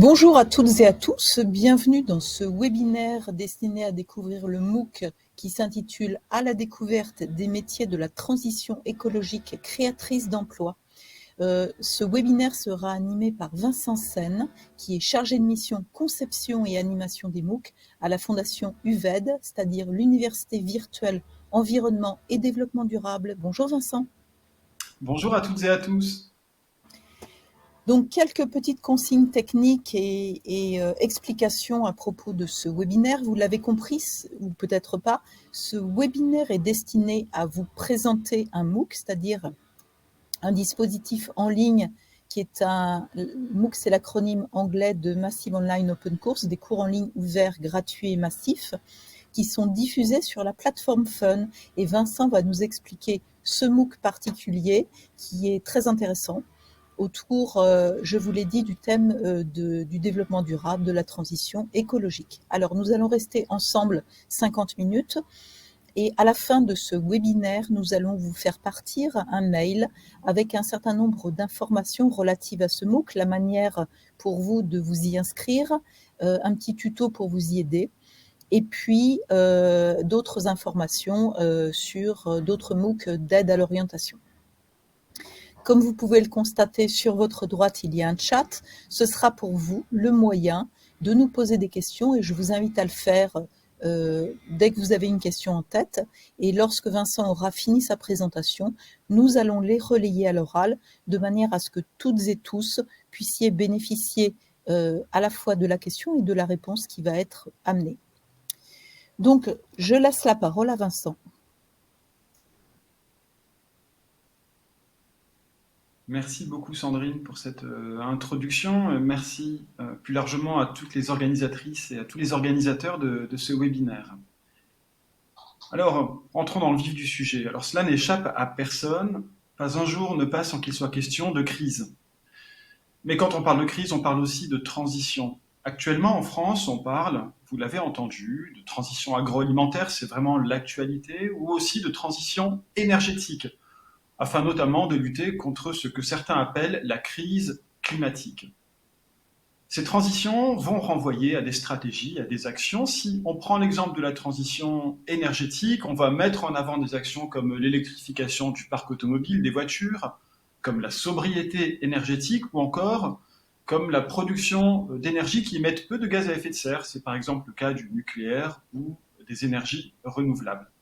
Bonjour à toutes et à tous, bienvenue dans ce webinaire destiné à découvrir le MOOC qui s'intitule « À la découverte des métiers de la transition écologique créatrice d'emplois ». Ce webinaire sera animé par Vincent Sen, qui est chargé de mission conception et animation des MOOC à la Fondation UVED, c'est-à-dire l'Université virtuelle environnement et développement durable. Bonjour Vincent. Bonjour à toutes et à tous. Donc, quelques petites consignes techniques et explications à propos de ce webinaire. Vous l'avez compris, ou peut-être pas, ce webinaire est destiné à vous présenter un MOOC, c'est-à-dire un dispositif en ligne qui est un MOOC, c'est l'acronyme anglais de Massive Online Open Course, des cours en ligne ouverts, gratuits et massifs, qui sont diffusés sur la plateforme Fun. Et Vincent va nous expliquer ce MOOC particulier qui est très intéressant autour, je vous l'ai dit, du thème du développement durable, de la transition écologique. Alors, nous allons rester ensemble 50 minutes et à la fin de ce webinaire, nous allons vous faire partir un mail avec un certain nombre d'informations relatives à ce MOOC, la manière pour vous de vous y inscrire, un petit tuto pour vous y aider, et puis d'autres informations sur d'autres MOOC d'aide à l'orientation. Comme vous pouvez le constater, sur votre droite, il y a un chat. Ce sera pour vous le moyen de nous poser des questions et je vous invite à le faire dès que vous avez une question en tête. Et lorsque Vincent aura fini sa présentation, nous allons les relayer à l'oral de manière à ce que toutes et tous puissiez bénéficier à la fois de la question et de la réponse qui va être amenée. Donc, je laisse la parole à Vincent. Merci beaucoup Sandrine pour cette introduction. Merci plus largement à toutes les organisatrices et à tous les organisateurs de ce webinaire. Alors, entrons dans le vif du sujet. Alors, cela n'échappe à personne. Pas un jour ne passe sans qu'il soit question de crise. Mais quand on parle de crise, on parle aussi de transition. Actuellement, en France, on parle, vous l'avez entendu, de transition agroalimentaire, c'est vraiment l'actualité, ou aussi de transition énergétique, afin notamment de lutter contre ce que certains appellent la crise climatique. Ces transitions vont renvoyer à des stratégies, à des actions. Si on prend l'exemple de la transition énergétique, on va mettre en avant des actions comme l'électrification du parc automobile, des voitures, comme la sobriété énergétique ou encore comme la production d'énergie qui émettent peu de gaz à effet de serre. C'est par exemple le cas du nucléaire ou des énergies renouvelables.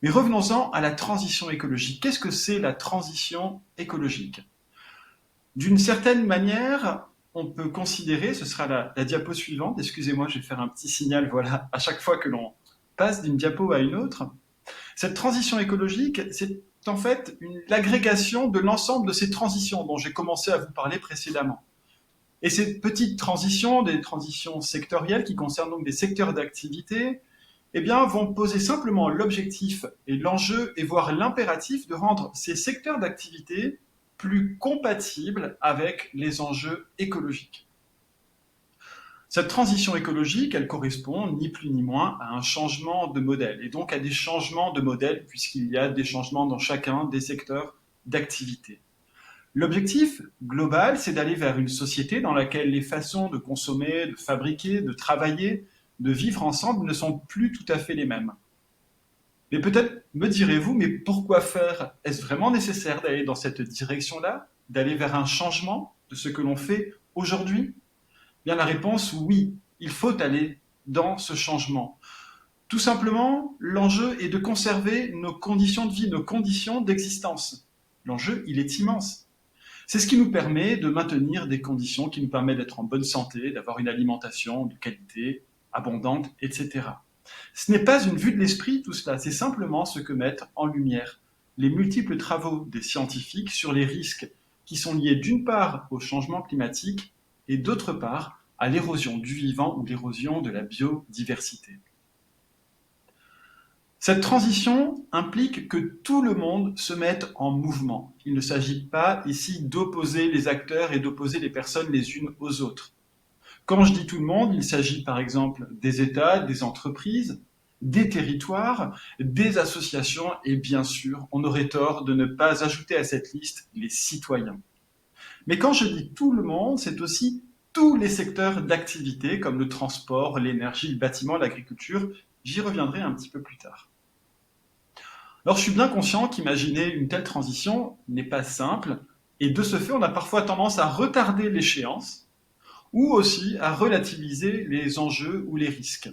Mais revenons-en à la transition écologique. Qu'est-ce que c'est la transition écologique? D'une certaine manière, on peut considérer, ce sera la diapo suivante, excusez-moi, je vais faire un petit signal, voilà, à chaque fois que l'on passe d'une diapo à une autre. Cette transition écologique, c'est en fait l'agrégation de l'ensemble de ces transitions dont j'ai commencé à vous parler précédemment. Et ces petites transitions, des transitions sectorielles qui concernent donc des secteurs d'activité, eh bien, vont poser simplement l'objectif et l'enjeu et voire l'impératif de rendre ces secteurs d'activité plus compatibles avec les enjeux écologiques. Cette transition écologique, elle correspond ni plus ni moins à un changement de modèle, et donc à des changements de modèle, puisqu'il y a des changements dans chacun des secteurs d'activité. L'objectif global, c'est d'aller vers une société dans laquelle les façons de consommer, de fabriquer, de travailler, de vivre ensemble ne sont plus tout à fait les mêmes. Mais peut-être me direz-vous, mais pourquoi faire? Est-ce vraiment nécessaire d'aller dans cette direction-là, d'aller vers un changement de ce que l'on fait aujourd'hui? Bien, la réponse, oui, il faut aller dans ce changement. Tout simplement, l'enjeu est de conserver nos conditions de vie, nos conditions d'existence. L'enjeu, il est immense. C'est ce qui nous permet de maintenir des conditions qui nous permettent d'être en bonne santé, d'avoir une alimentation de qualité, abondante, etc. Ce n'est pas une vue de l'esprit tout cela, c'est simplement ce que mettent en lumière les multiples travaux des scientifiques sur les risques qui sont liés d'une part au changement climatique et d'autre part à l'érosion du vivant ou l'érosion de la biodiversité. Cette transition implique que tout le monde se mette en mouvement. Il ne s'agit pas ici d'opposer les acteurs et d'opposer les personnes les unes aux autres. Quand je dis tout le monde, il s'agit par exemple des États, des entreprises, des territoires, des associations et bien sûr, on aurait tort de ne pas ajouter à cette liste les citoyens. Mais quand je dis tout le monde, c'est aussi tous les secteurs d'activité comme le transport, l'énergie, le bâtiment, l'agriculture. J'y reviendrai un petit peu plus tard. Alors je suis bien conscient qu'imaginer une telle transition n'est pas simple, et de ce fait on a parfois tendance à retarder l'échéance, ou aussi à relativiser les enjeux ou les risques.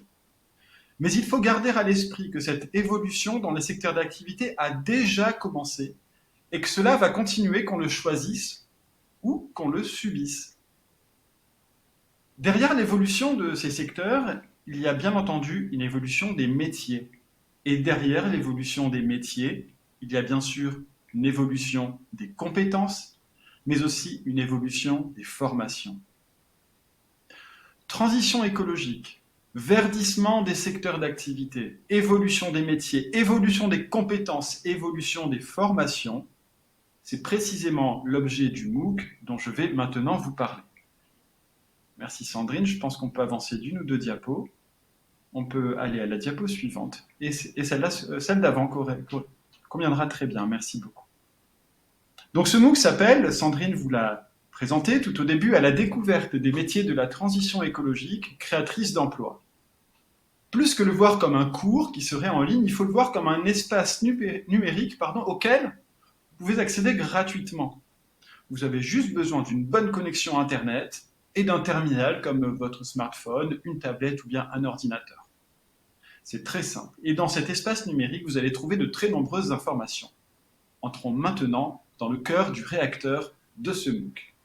Mais il faut garder à l'esprit que cette évolution dans les secteurs d'activité a déjà commencé, et que cela va continuer qu'on le choisisse ou qu'on le subisse. Derrière l'évolution de ces secteurs, il y a bien entendu une évolution des métiers. Et derrière l'évolution des métiers, il y a bien sûr une évolution des compétences, mais aussi une évolution des formations. Transition écologique, verdissement des secteurs d'activité, évolution des métiers, évolution des compétences, évolution des formations, c'est précisément l'objet du MOOC dont je vais maintenant vous parler. Merci Sandrine, je pense qu'on peut avancer d'une ou deux diapos. On peut aller à la diapo suivante. Et celle d'avant conviendra très bien, merci beaucoup. Donc ce MOOC s'appelle, Sandrine vous l'a présenté tout au début, à la découverte des métiers de la transition écologique créatrice d'emplois. Plus que le voir comme un cours qui serait en ligne, il faut le voir comme un espace numérique auquel vous pouvez accéder gratuitement. Vous avez juste besoin d'une bonne connexion Internet et d'un terminal comme votre smartphone, une tablette ou bien un ordinateur. C'est très simple. Et dans cet espace numérique, vous allez trouver de très nombreuses informations. Entrons maintenant dans le cœur du réacteur de ce MOOC.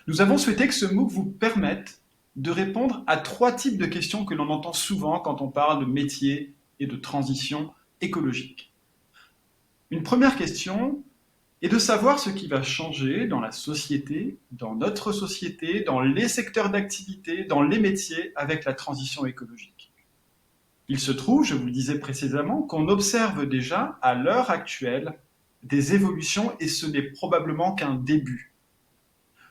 Nous avons souhaité que ce MOOC vous permette de répondre à 3 types de questions que l'on entend souvent quand on parle de métier et de transition écologique. Une première question est de savoir ce qui va changer dans la société, dans notre société, dans les secteurs d'activité, dans les métiers avec la transition écologique. Il se trouve, je vous le disais précédemment, qu'on observe déjà à l'heure actuelle des évolutions et ce n'est probablement qu'un début.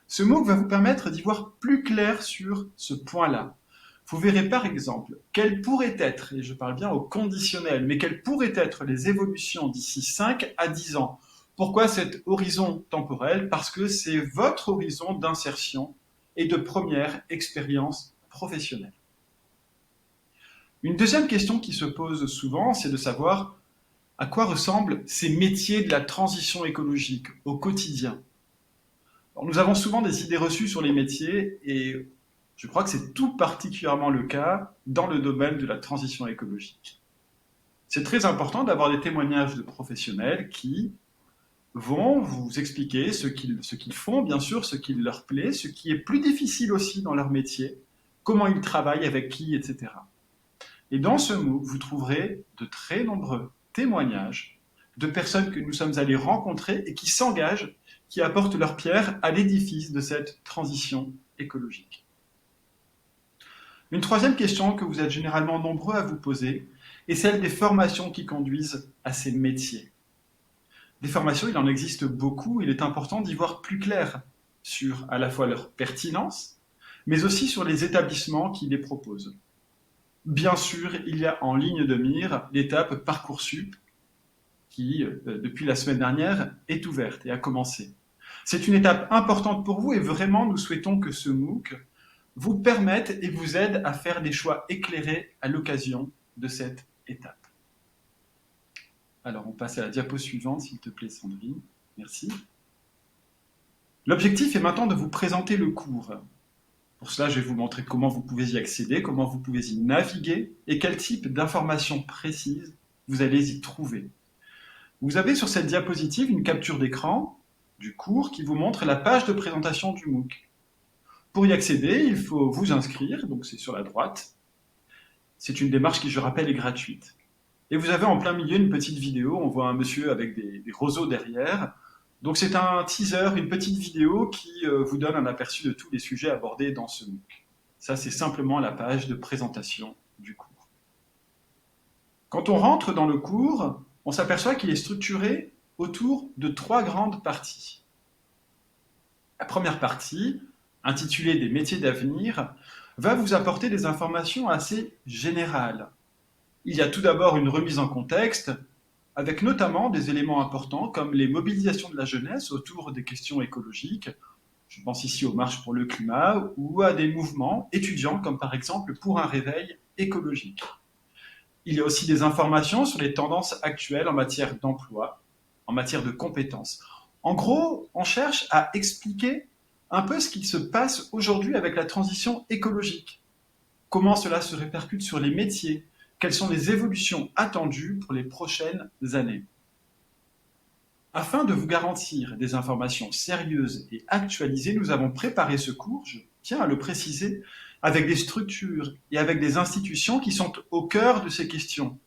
Ce MOOC va vous permettre d'y voir plus clair sur ce point-là. Vous verrez par exemple quelles pourraient être, et je parle bien au conditionnel, mais quelles pourraient être les évolutions d'ici 5 à 10 ans. Pourquoi cet horizon temporel? Parce que c'est votre horizon d'insertion et de première expérience professionnelle. Une deuxième question qui se pose souvent, c'est de savoir à quoi ressemblent ces métiers de la transition écologique au quotidien. Alors, nous avons souvent des idées reçues sur les métiers et je crois que c'est tout particulièrement le cas dans le domaine de la transition écologique. C'est très important d'avoir des témoignages de professionnels qui vont vous expliquer ce qu'ils font, bien sûr, ce qui leur plaît, ce qui est plus difficile aussi dans leur métier, comment ils travaillent, avec qui, etc. Et dans ce MOOC, vous trouverez de très nombreux témoignages de personnes que nous sommes allés rencontrer et qui s'engagent, qui apportent leur pierre à l'édifice de cette transition écologique. Une troisième question que vous êtes généralement nombreux à vous poser est celle des formations qui conduisent à ces métiers. Des formations, il en existe beaucoup, il est important d'y voir plus clair sur à la fois leur pertinence, mais aussi sur les établissements qui les proposent. Bien sûr, il y a en ligne de mire l'étape Parcoursup qui, depuis la semaine dernière, est ouverte et a commencé. C'est une étape importante pour vous et vraiment nous souhaitons que ce MOOC vous permette et vous aide à faire des choix éclairés à l'occasion de cette étape. Alors on passe à la diapo suivante, s'il te plaît Sandrine. Merci. L'objectif est maintenant de vous présenter le cours. Pour cela, je vais vous montrer comment vous pouvez y accéder, comment vous pouvez y naviguer et quel type d'informations précises vous allez y trouver. Vous avez sur cette diapositive une capture d'écran du cours qui vous montre la page de présentation du MOOC. Pour y accéder, il faut vous inscrire, donc c'est sur la droite. C'est une démarche qui, je rappelle, est gratuite. Et vous avez en plein milieu une petite vidéo, on voit un monsieur avec des roseaux derrière. Donc c'est un teaser, une petite vidéo qui vous donne un aperçu de tous les sujets abordés dans ce MOOC. Ça, c'est simplement la page de présentation du cours. Quand on rentre dans le cours, on s'aperçoit qu'il est structuré autour de 3 grandes parties. La première partie, intitulée « Des métiers d'avenir », va vous apporter des informations assez générales. Il y a tout d'abord une remise en contexte, avec notamment des éléments importants comme les mobilisations de la jeunesse autour des questions écologiques. Je pense ici aux marches pour le climat ou à des mouvements étudiants, comme par exemple pour un réveil écologique. Il y a aussi des informations sur les tendances actuelles en matière d'emploi, en matière de compétences. En gros, on cherche à expliquer un peu ce qui se passe aujourd'hui avec la transition écologique. Comment cela se répercute sur les métiers? Quelles sont les évolutions attendues pour les prochaines années? Afin de vous garantir des informations sérieuses et actualisées, nous avons préparé ce cours, je tiens à le préciser, avec des structures et avec des institutions qui sont au cœur de ces questions.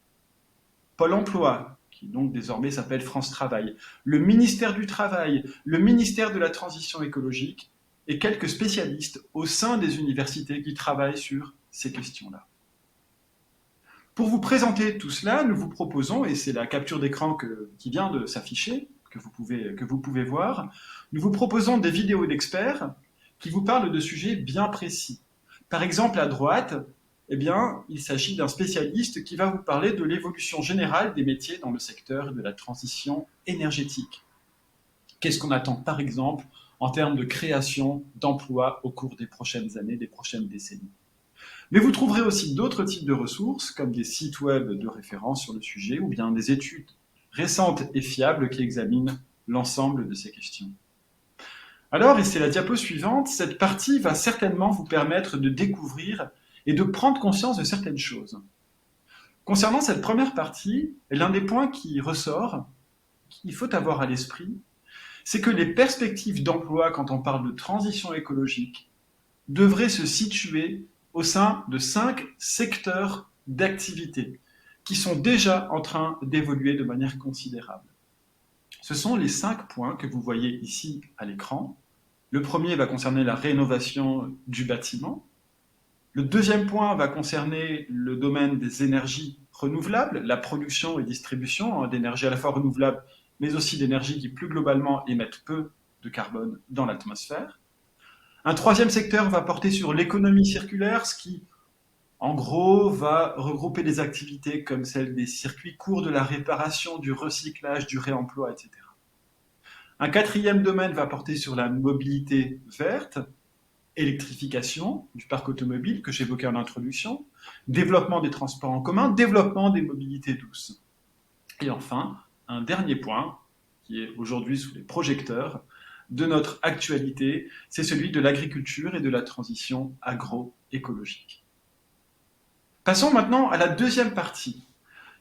Pôle emploi, qui donc désormais s'appelle France Travail, le ministère du Travail, le ministère de la Transition écologique et quelques spécialistes au sein des universités qui travaillent sur ces questions-là. Pour vous présenter tout cela, nous vous proposons, et c'est la capture d'écran qui vient de s'afficher, que vous pouvez voir, nous vous proposons des vidéos d'experts qui vous parlent de sujets bien précis. Par exemple, à droite, eh bien, il s'agit d'un spécialiste qui va vous parler de l'évolution générale des métiers dans le secteur de la transition énergétique. Qu'est-ce qu'on attend, par exemple, en termes de création d'emplois au cours des prochaines années, des prochaines décennies? Mais vous trouverez aussi d'autres types de ressources, comme des sites web de référence sur le sujet, ou bien des études récentes et fiables qui examinent l'ensemble de ces questions. Alors, et c'est la diapo suivante, cette partie va certainement vous permettre de découvrir et de prendre conscience de certaines choses. Concernant cette première partie, l'un des points qui ressort, qu'il faut avoir à l'esprit, c'est que les perspectives d'emploi, quand on parle de transition écologique, devraient se situer au sein de 5 secteurs d'activité qui sont déjà en train d'évoluer de manière considérable. Ce sont les 5 points que vous voyez ici à l'écran. Le premier va concerner la rénovation du bâtiment. Le deuxième point va concerner le domaine des énergies renouvelables, la production et distribution d'énergie à la fois renouvelable, mais aussi d'énergie qui plus globalement émettent peu de carbone dans l'atmosphère. Un troisième secteur va porter sur l'économie circulaire, ce qui, en gros, va regrouper des activités comme celles des circuits courts, de la réparation, du recyclage, du réemploi, etc. Un quatrième domaine va porter sur la mobilité verte, électrification du parc automobile que j'évoquais en introduction, développement des transports en commun, développement des mobilités douces. Et enfin, un dernier point, qui est aujourd'hui sous les projecteurs de notre actualité, c'est celui de l'agriculture et de la transition agroécologique. Passons maintenant à la deuxième partie.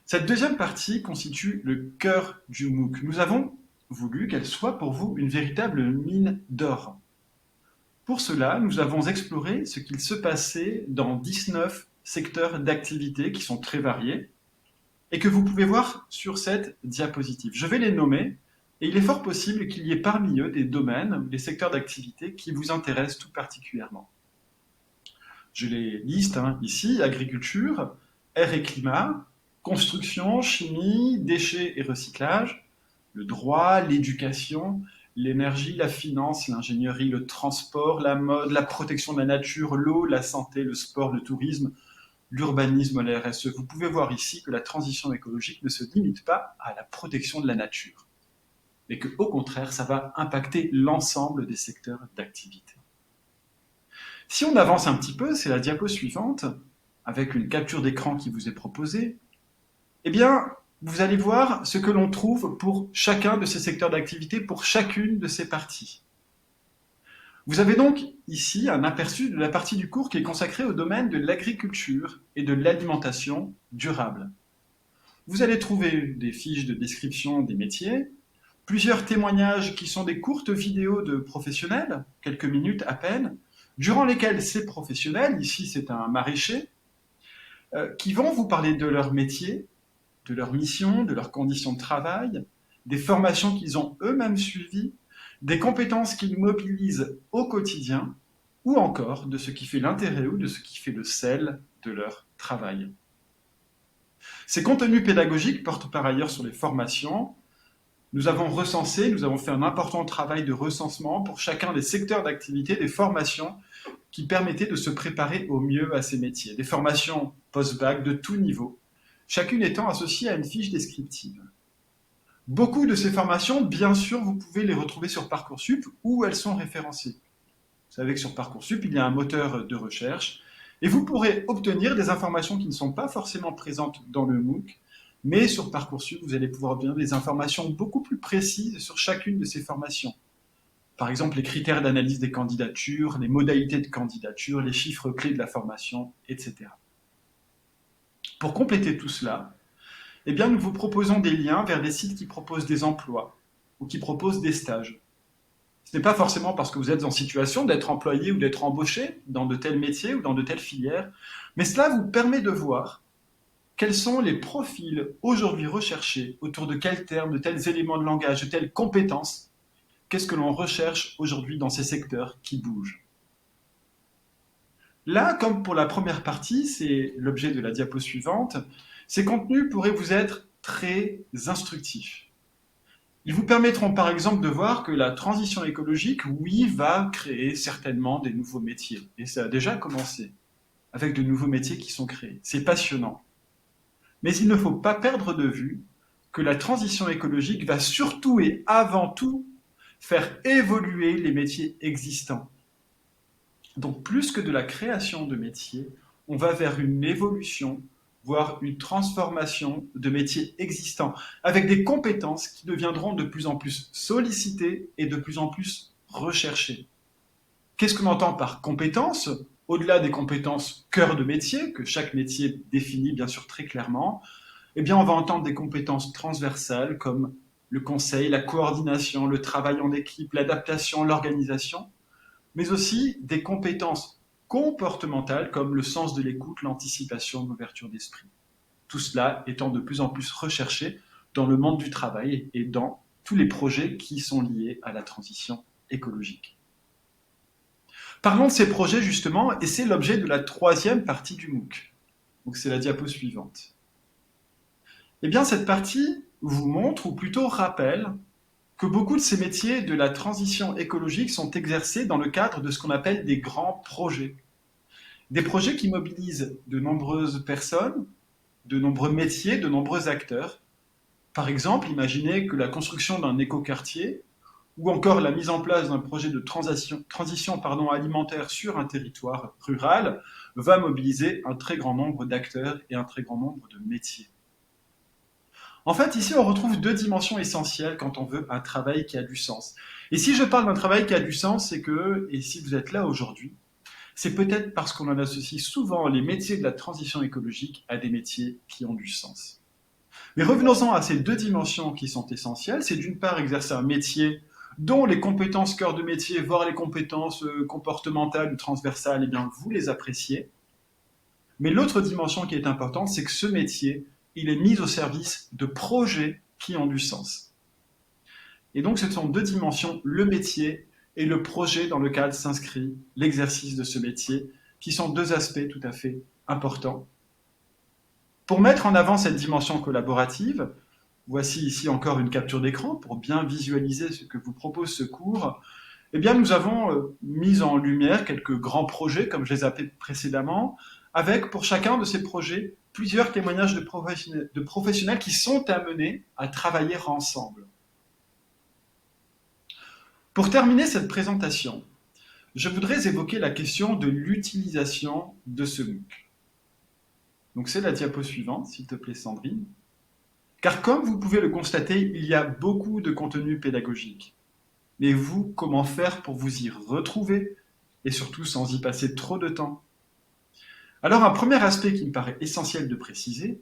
Cette deuxième partie constitue le cœur du MOOC. Nous avons voulu qu'elle soit pour vous une véritable mine d'or. Pour cela, nous avons exploré ce qu'il se passait dans 19 secteurs d'activité qui sont très variés et que vous pouvez voir sur cette diapositive. Je vais les nommer et il est fort possible qu'il y ait parmi eux des domaines, des secteurs d'activité qui vous intéressent tout particulièrement. Je les liste ici: agriculture, air et climat, construction, chimie, déchets et recyclage, le droit, l'éducation, l'énergie, la finance, l'ingénierie, le transport, la mode, la protection de la nature, l'eau, la santé, le sport, le tourisme, l'urbanisme, la RSE. Vous pouvez voir ici que la transition écologique ne se limite pas à la protection de la nature, mais qu'au contraire, ça va impacter l'ensemble des secteurs d'activité. Si on avance un petit peu, c'est la diapo suivante, avec une capture d'écran qui vous est proposée, eh bien, vous allez voir ce que l'on trouve pour chacun de ces secteurs d'activité, pour chacune de ces parties. Vous avez donc ici un aperçu de la partie du cours qui est consacrée au domaine de l'agriculture et de l'alimentation durable. Vous allez trouver des fiches de description des métiers, plusieurs témoignages qui sont des courtes vidéos de professionnels, quelques minutes à peine, durant lesquelles ces professionnels, ici c'est un maraîcher, qui vont vous parler de leur métier, de leur mission, de leurs conditions de travail, des formations qu'ils ont eux-mêmes suivies, des compétences qu'ils mobilisent au quotidien, ou encore de ce qui fait l'intérêt ou de ce qui fait le sel de leur travail. Ces contenus pédagogiques portent par ailleurs sur les formations. Nous avons recensé, nous avons fait un important travail de recensement pour chacun des secteurs d'activité, des formations qui permettaient de se préparer au mieux à ces métiers. Des formations post-bac de tout niveau, chacune étant associée à une fiche descriptive. Beaucoup de ces formations, bien sûr, vous pouvez les retrouver sur Parcoursup où elles sont référencées. savez que sur Parcoursup, il y a un moteur de recherche et vous pourrez obtenir des informations qui ne sont pas forcément présentes dans le MOOC, mais sur Parcoursup, vous allez pouvoir obtenir des informations beaucoup plus précises sur chacune de ces formations. Par exemple, les critères d'analyse des candidatures, les modalités de candidature, les chiffres clés de la formation, etc. Pour compléter tout cela, eh bien, nous vous proposons des liens vers des sites qui proposent des emplois ou qui proposent des stages. Ce n'est pas forcément parce que vous êtes en situation d'être employé ou d'être embauché dans de tels métiers ou dans de telles filières, mais cela vous permet de voir quels sont les profils aujourd'hui recherchés, autour de quels termes, de tels éléments de langage, de telles compétences. Qu'est-ce que l'on recherche aujourd'hui dans ces secteurs qui bougent? Là, comme pour la première partie, c'est l'objet de la diapo suivante, ces contenus pourraient vous être très instructifs. Ils vous permettront par exemple de voir que la transition écologique, oui, va créer certainement des nouveaux métiers. Et ça a déjà commencé, avec de nouveaux métiers qui sont créés. C'est passionnant. Mais il ne faut pas perdre de vue que la transition écologique va surtout et avant tout faire évoluer les métiers existants. Donc plus que de la création de métiers, on va vers une évolution, voire une transformation de métiers existants, avec des compétences qui deviendront de plus en plus sollicitées et de plus en plus recherchées. Qu'est-ce qu'on entend par compétences? Au-delà des compétences cœur de métier, que chaque métier définit bien sûr très clairement, eh bien on va entendre des compétences transversales comme le conseil, la coordination, le travail en équipe, l'adaptation, l'organisation, mais aussi des compétences comportementales comme le sens de l'écoute, l'anticipation, l'ouverture d'esprit. Tout cela étant de plus en plus recherché dans le monde du travail et dans tous les projets qui sont liés à la transition écologique. Parlons de ces projets justement, et c'est l'objet de la troisième partie du MOOC. Donc c'est la diapo suivante. Eh bien cette partie vous montre, ou plutôt rappelle, que beaucoup de ces métiers de la transition écologique sont exercés dans le cadre de ce qu'on appelle des grands projets. Des projets qui mobilisent de nombreuses personnes, de nombreux métiers, de nombreux acteurs. Par exemple, imaginez que la construction d'un écoquartier ou encore la mise en place d'un projet de transition alimentaire sur un territoire rural va mobiliser un très grand nombre d'acteurs et un très grand nombre de métiers. En fait, ici, on retrouve deux dimensions essentielles quand on veut un travail qui a du sens. Et si je parle d'un travail qui a du sens, c'est que, et si vous êtes là aujourd'hui, c'est peut-être parce qu'on en associe souvent les métiers de la transition écologique à des métiers qui ont du sens. Mais revenons-en à ces deux dimensions qui sont essentielles. C'est d'une part exercer un métier dont les compétences cœur de métier, voire les compétences comportementales ou transversales, eh bien, vous les appréciez. Mais l'autre dimension qui est importante, c'est que ce métier, il est mis au service de projets qui ont du sens. Et donc, ce sont deux dimensions, le métier et le projet dans lequel s'inscrit l'exercice de ce métier, qui sont deux aspects tout à fait importants. Pour mettre en avant cette dimension collaborative, voici ici encore une capture d'écran pour bien visualiser ce que vous propose ce cours. Eh bien, nous avons mis en lumière quelques grands projets, comme je les appelais précédemment, avec pour chacun de ces projets plusieurs témoignages de professionnels qui sont amenés à travailler ensemble. Pour terminer cette présentation, je voudrais évoquer la question de l'utilisation de ce MOOC. Donc c'est la diapo suivante, s'il te plaît Sandrine. Car comme vous pouvez le constater, il y a beaucoup de contenu pédagogique. Mais vous, comment faire pour vous y retrouver et surtout sans y passer trop de temps? Alors un premier aspect qui me paraît essentiel de préciser,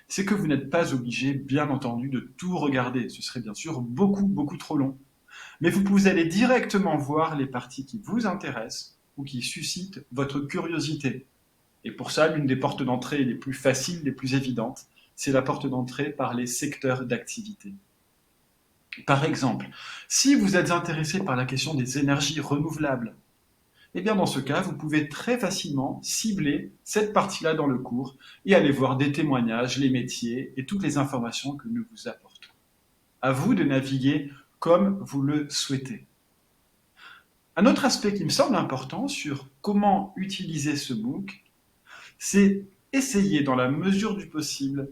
c'est que vous n'êtes pas obligé, bien entendu, de tout regarder. Ce serait bien sûr beaucoup trop long. Mais vous allez directement voir les parties qui vous intéressent ou qui suscitent votre curiosité. Et pour ça, l'une des portes d'entrée les plus faciles, les plus évidentes, c'est la porte d'entrée par les secteurs d'activité. Par exemple, si vous êtes intéressé par la question des énergies renouvelables, eh bien dans ce cas, vous pouvez très facilement cibler cette partie-là dans le cours et aller voir des témoignages, les métiers et toutes les informations que nous vous apportons. À vous de naviguer comme vous le souhaitez. Un autre aspect qui me semble important sur comment utiliser ce MOOC, c'est essayer dans la mesure du possible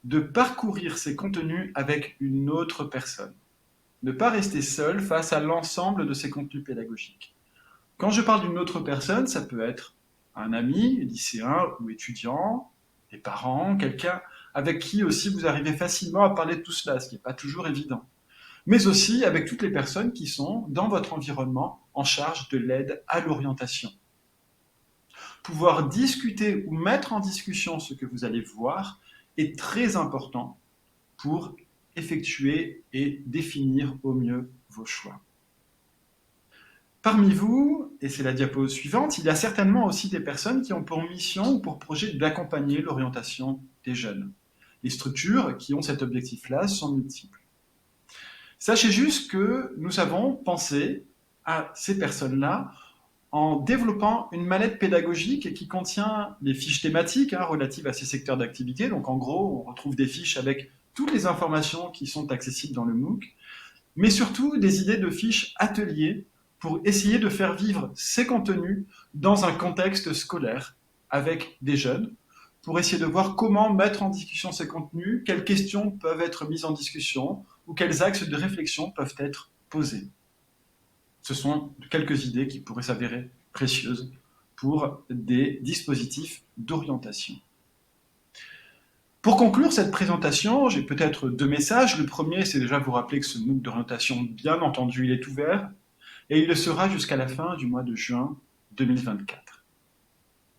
de parcourir ces contenus avec une autre personne. Ne pas rester seul face à l'ensemble de ces contenus pédagogiques. Quand je parle d'une autre personne, ça peut être un ami, lycéen ou étudiant, des parents, quelqu'un avec qui aussi vous arrivez facilement à parler de tout cela, ce qui n'est pas toujours évident. Mais aussi avec toutes les personnes qui sont dans votre environnement en charge de l'aide à l'orientation. Pouvoir discuter ou mettre en discussion ce que vous allez voir est très important pour effectuer et définir au mieux vos choix. Parmi vous, et c'est la diapo suivante, il y a certainement aussi des personnes qui ont pour mission ou pour projet d'accompagner l'orientation des jeunes. Les structures qui ont cet objectif-là sont multiples. Sachez juste que nous avons pensé à ces personnes-là en développant une mallette pédagogique qui contient les fiches thématiques relatives à ces secteurs d'activité. Donc en gros, on retrouve des fiches avec toutes les informations qui sont accessibles dans le MOOC, mais surtout des idées de fiches ateliers pour essayer de faire vivre ces contenus dans un contexte scolaire avec des jeunes, pour essayer de voir comment mettre en discussion ces contenus, quelles questions peuvent être mises en discussion ou quels axes de réflexion peuvent être posés. Ce sont quelques idées qui pourraient s'avérer précieuses pour des dispositifs d'orientation. Pour conclure cette présentation, j'ai peut-être deux messages. Le premier, c'est déjà vous rappeler que ce MOOC d'orientation, bien entendu, il est ouvert et il le sera jusqu'à la fin du mois de juin 2024.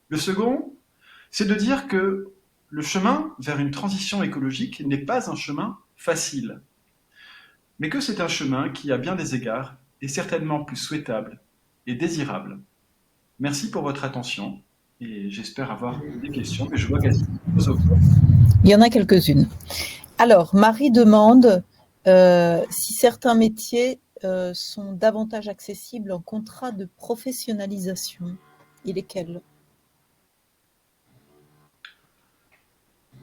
Le second, c'est de dire que le chemin vers une transition écologique n'est pas un chemin facile, mais que c'est un chemin qui, à bien des égards, est certainement plus souhaitable et désirable. Merci pour votre attention et j'espère avoir des questions, mais je vois qu'elles sont au fond. Il y en a quelques-unes. Alors, Marie demande si certains métiers sont davantage accessibles en contrat de professionnalisation et lesquels?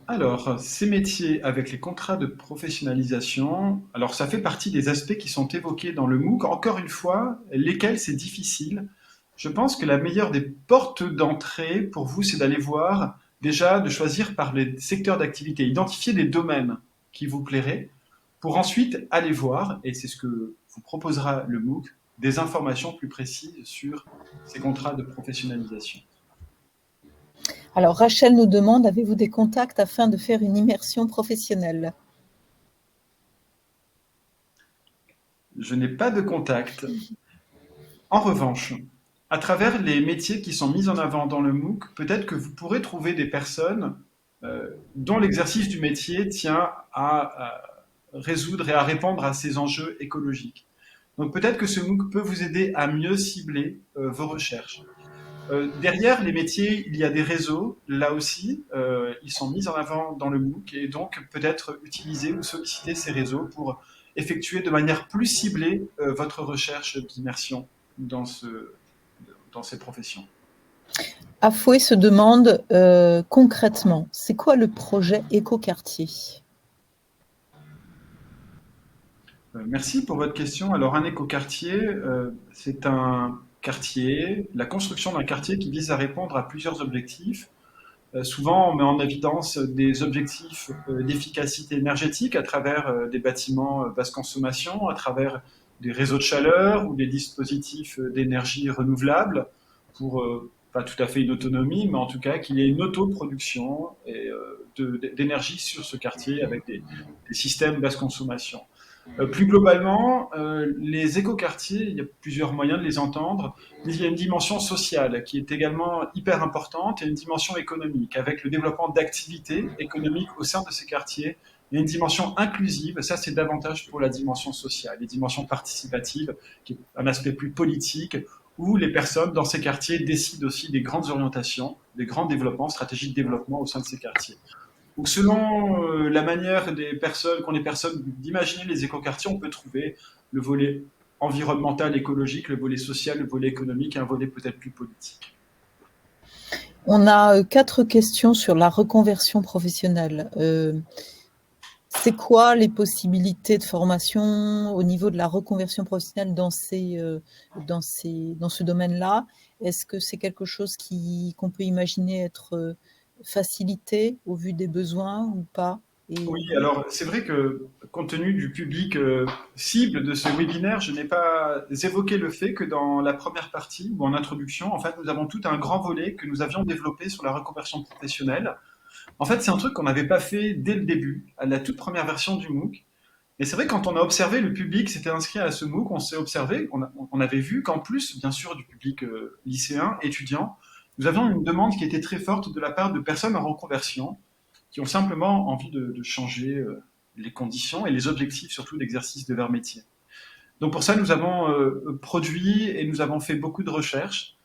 Alors, ces métiers avec les contrats de professionnalisation, alors ça fait partie des aspects qui sont évoqués dans le MOOC. Encore une fois, lesquels c'est difficile. Je pense que la meilleure des portes d'entrée pour vous, c'est d'aller voir, déjà de choisir par les secteurs d'activité, identifier des domaines qui vous plairaient, pour ensuite aller voir, et c'est ce que vous proposera le MOOC, des informations plus précises sur ces contrats de professionnalisation. Alors, Rachel nous demande, avez-vous des contacts afin de faire une immersion professionnelle? Je n'ai pas de contact. En revanche, à travers les métiers qui sont mis en avant dans le MOOC, peut-être que vous pourrez trouver des personnes dont l'exercice du métier tient à résoudre et à répondre à ces enjeux écologiques. Donc peut-être que ce MOOC peut vous aider à mieux cibler vos recherches. Derrière les métiers, il y a des réseaux, là aussi, ils sont mis en avant dans le MOOC et donc peut-être utiliser ou solliciter ces réseaux pour effectuer de manière plus ciblée votre recherche d'immersion dans ces professions. Afoué se demande concrètement, c'est quoi le projet Écoquartier? Merci pour votre question. Alors un écoquartier, c'est un quartier, la construction d'un quartier qui vise à répondre à plusieurs objectifs. Souvent, on met en évidence des objectifs d'efficacité énergétique à travers des bâtiments basse consommation, à travers des réseaux de chaleur ou des dispositifs d'énergie renouvelable pour pas tout à fait une autonomie, mais en tout cas qu'il y ait une autoproduction d'énergie sur ce quartier avec des systèmes basse consommation. Plus globalement, les écoquartiers, il y a plusieurs moyens de les entendre, mais il y a une dimension sociale qui est également hyper importante et une dimension économique, avec le développement d'activités économiques au sein de ces quartiers. Il y a une dimension inclusive, ça c'est davantage pour la dimension sociale, les dimensions participatives, qui est un aspect plus politique, où les personnes dans ces quartiers décident aussi des grandes orientations, des grands développements, stratégies de développement au sein de ces quartiers. Donc selon la manière qu'ont les personnes d'imaginer les écoquartiers, on peut trouver le volet environnemental, écologique, le volet social, le volet économique et un volet peut-être plus politique. On a 4 questions sur la reconversion professionnelle. C'est quoi les possibilités de formation au niveau de la reconversion professionnelle dans ce domaine-là? Est-ce que c'est quelque chose qu'on peut imaginer être facilité au vu des besoins ou pas? Oui, alors c'est vrai que compte tenu du public cible de ce webinaire, je n'ai pas évoqué le fait que dans la première partie, ou en introduction, en fait, nous avons tout un grand volet que nous avions développé sur la reconversion professionnelle. En fait, c'est un truc qu'on n'avait pas fait dès le début, à la toute première version du MOOC. Et c'est vrai, quand on a observé le public s'était inscrit à ce MOOC, on s'est observé, on avait vu qu'en plus, bien sûr, du public lycéen, étudiant, nous avions une demande qui était très forte de la part de personnes en reconversion, qui ont simplement envie de changer les conditions et les objectifs, surtout d'exercice de leur métier. Donc pour ça, nous avons produit et nous avons fait beaucoup de recherches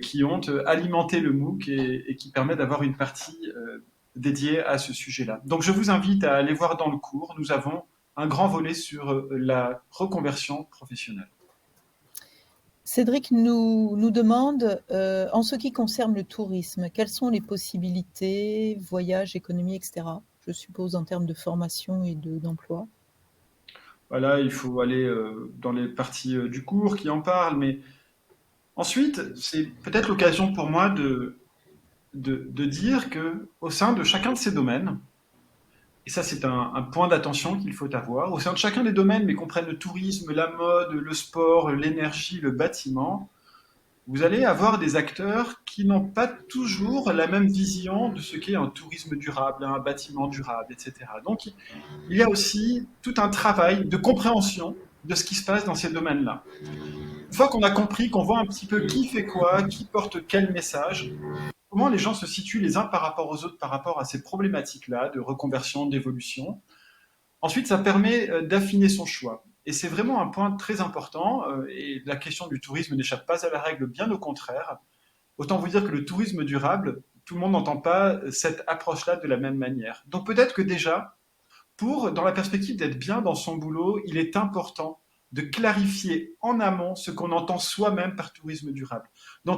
qui ont alimenté le MOOC et qui permettent d'avoir une partie dédiée à ce sujet-là. Donc je vous invite à aller voir dans le cours. Nous avons un grand volet sur la reconversion professionnelle. Cédric nous demande, en ce qui concerne le tourisme, quelles sont les possibilités, voyages, économie, etc. Je suppose en termes de formation et d'emploi. Voilà, il faut aller dans les parties du cours qui en parlent, mais ensuite, c'est peut-être l'occasion pour moi de dire que au sein de chacun de ces domaines, et ça c'est un point d'attention qu'il faut avoir, au sein de chacun des domaines, mais qu'on prenne le tourisme, la mode, le sport, l'énergie, le bâtiment, vous allez avoir des acteurs qui n'ont pas toujours la même vision de ce qu'est un tourisme durable, un bâtiment durable, etc. Donc il y a aussi tout un travail de compréhension de ce qui se passe dans ces domaines-là. Une fois qu'on a compris, qu'on voit un petit peu qui fait quoi, qui porte quel message, comment les gens se situent les uns par rapport aux autres, par rapport à ces problématiques-là de reconversion, d'évolution. Ensuite, ça permet d'affiner son choix. Et c'est vraiment un point très important, et la question du tourisme n'échappe pas à la règle, bien au contraire. Autant vous dire que le tourisme durable, tout le monde n'entend pas cette approche-là de la même manière. Donc peut-être que déjà, dans la perspective d'être bien dans son boulot, il est important de clarifier en amont ce qu'on entend soi-même par tourisme durable. Dans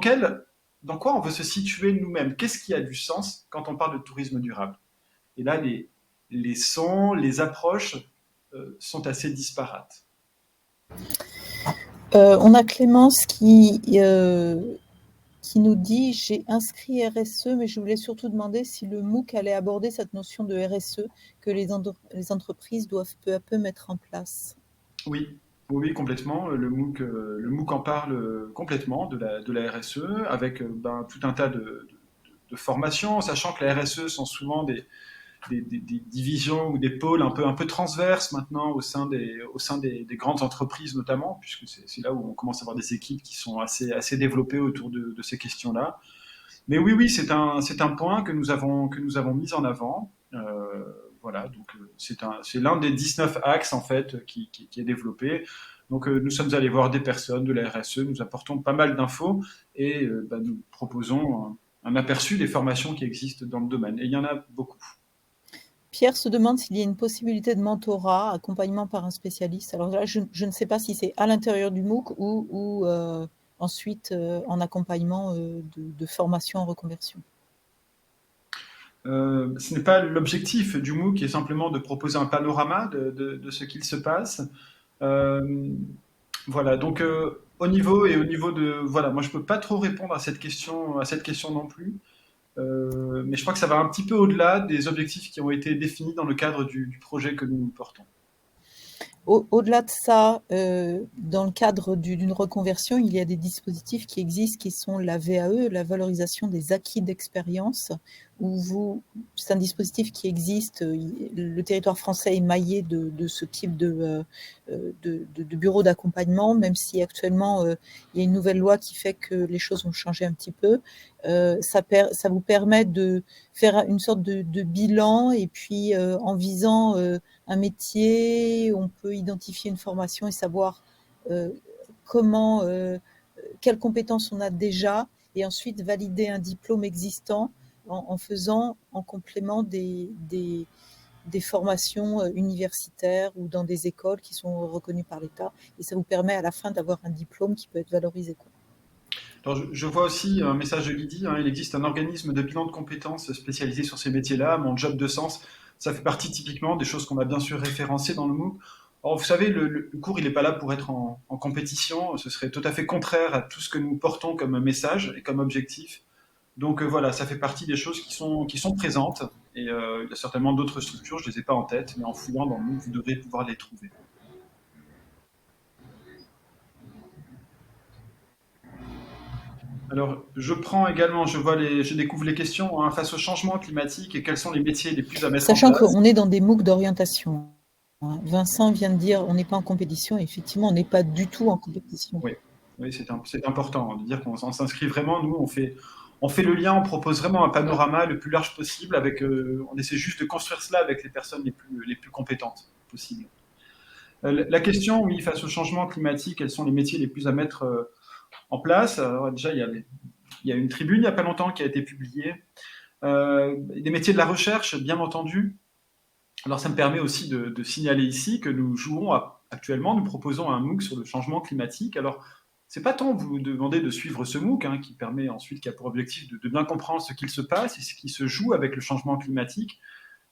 quoi on veut se situer nous-mêmes? Qu'est-ce qui a du sens quand on parle de tourisme durable? Et là, les sons, les approches sont assez disparates. On a Clémence qui nous dit « J'ai inscrit RSE, mais je voulais surtout demander si le MOOC allait aborder cette notion de RSE que les entreprises doivent peu à peu mettre en place. » Oui, oui, complètement. Le MOOC en parle complètement de la RSE, avec tout un tas de formations, sachant que la RSE sont souvent des divisions ou des pôles un peu transverses maintenant au sein des grandes entreprises notamment, puisque c'est là où on commence à avoir des équipes qui sont assez développées autour de ces questions-là. Mais oui, c'est un point que nous avons mis en avant. Voilà, donc c'est l'un des 19 axes en fait qui est développé. Donc nous sommes allés voir des personnes de la RSE, nous apportons pas mal d'infos et nous proposons un aperçu des formations qui existent dans le domaine. Et il y en a beaucoup. Pierre se demande s'il y a une possibilité de mentorat, accompagnement par un spécialiste. Alors là, je ne sais pas si c'est à l'intérieur du MOOC ou ensuite en accompagnement de formation en reconversion. Ce n'est pas l'objectif du MOOC, qui est simplement de proposer un panorama de ce qu'il se passe. Voilà, donc au niveau de... Voilà, moi je ne peux pas trop répondre à cette question non plus. Mais je crois que ça va un petit peu au-delà des objectifs qui ont été définis dans le cadre du projet que nous portons. Au-delà de ça, dans le cadre d'une reconversion, il y a des dispositifs qui existent qui sont la VAE, la valorisation des acquis d'expérience, c'est un dispositif qui existe, le territoire français est maillé de ce type de bureaux d'accompagnement, même si actuellement il y a une nouvelle loi qui fait que les choses ont changé un petit peu. Ça vous permet de faire une sorte de bilan et puis en visant un métier, on peut identifier une formation et savoir quelles compétences on a déjà et ensuite valider un diplôme existant en faisant en complément des formations universitaires ou dans des écoles qui sont reconnues par l'État. Et ça vous permet à la fin d'avoir un diplôme qui peut être valorisé. Alors, je vois aussi un message de Lydie, hein, il existe un organisme de bilan de compétences spécialisé sur ces métiers-là. Mon job de sens, ça fait partie typiquement des choses qu'on a bien sûr référencées dans le MOOC. Or, vous savez, le cours, il n'est pas là pour être en compétition. Ce serait tout à fait contraire à tout ce que nous portons comme message et comme objectif. Donc voilà, ça fait partie des choses qui sont présentes. Et il y a certainement d'autres structures, je ne les ai pas en tête, mais en fouillant dans le MOOC, vous devrez pouvoir les trouver. Alors, je découvre les questions, hein, face au changement climatique et quels sont les métiers les plus à mettre en Sachant place. qu'on est dans des MOOC d'orientation. Vincent vient de dire on n'est pas en compétition. Effectivement, on n'est pas du tout en compétition. Oui, oui, c'est important, hein, de dire qu'on s'inscrit vraiment. Nous, on fait le lien, on propose vraiment un panorama le plus large possible. On essaie juste de construire cela avec les personnes les plus compétentes possibles. La question, oui, face au changement climatique, quels sont les métiers les plus à mettre en place? Alors, déjà, il y a une tribune il n'y a pas longtemps qui a été publiée. Des métiers de la recherche, bien entendu. Alors, ça me permet aussi de signaler ici que nous jouons actuellement, nous proposons un MOOC sur le changement climatique. Alors, c'est pas tant vous demander de suivre ce MOOC, hein, qui a pour objectif de bien comprendre ce qu'il se passe et ce qui se joue avec le changement climatique.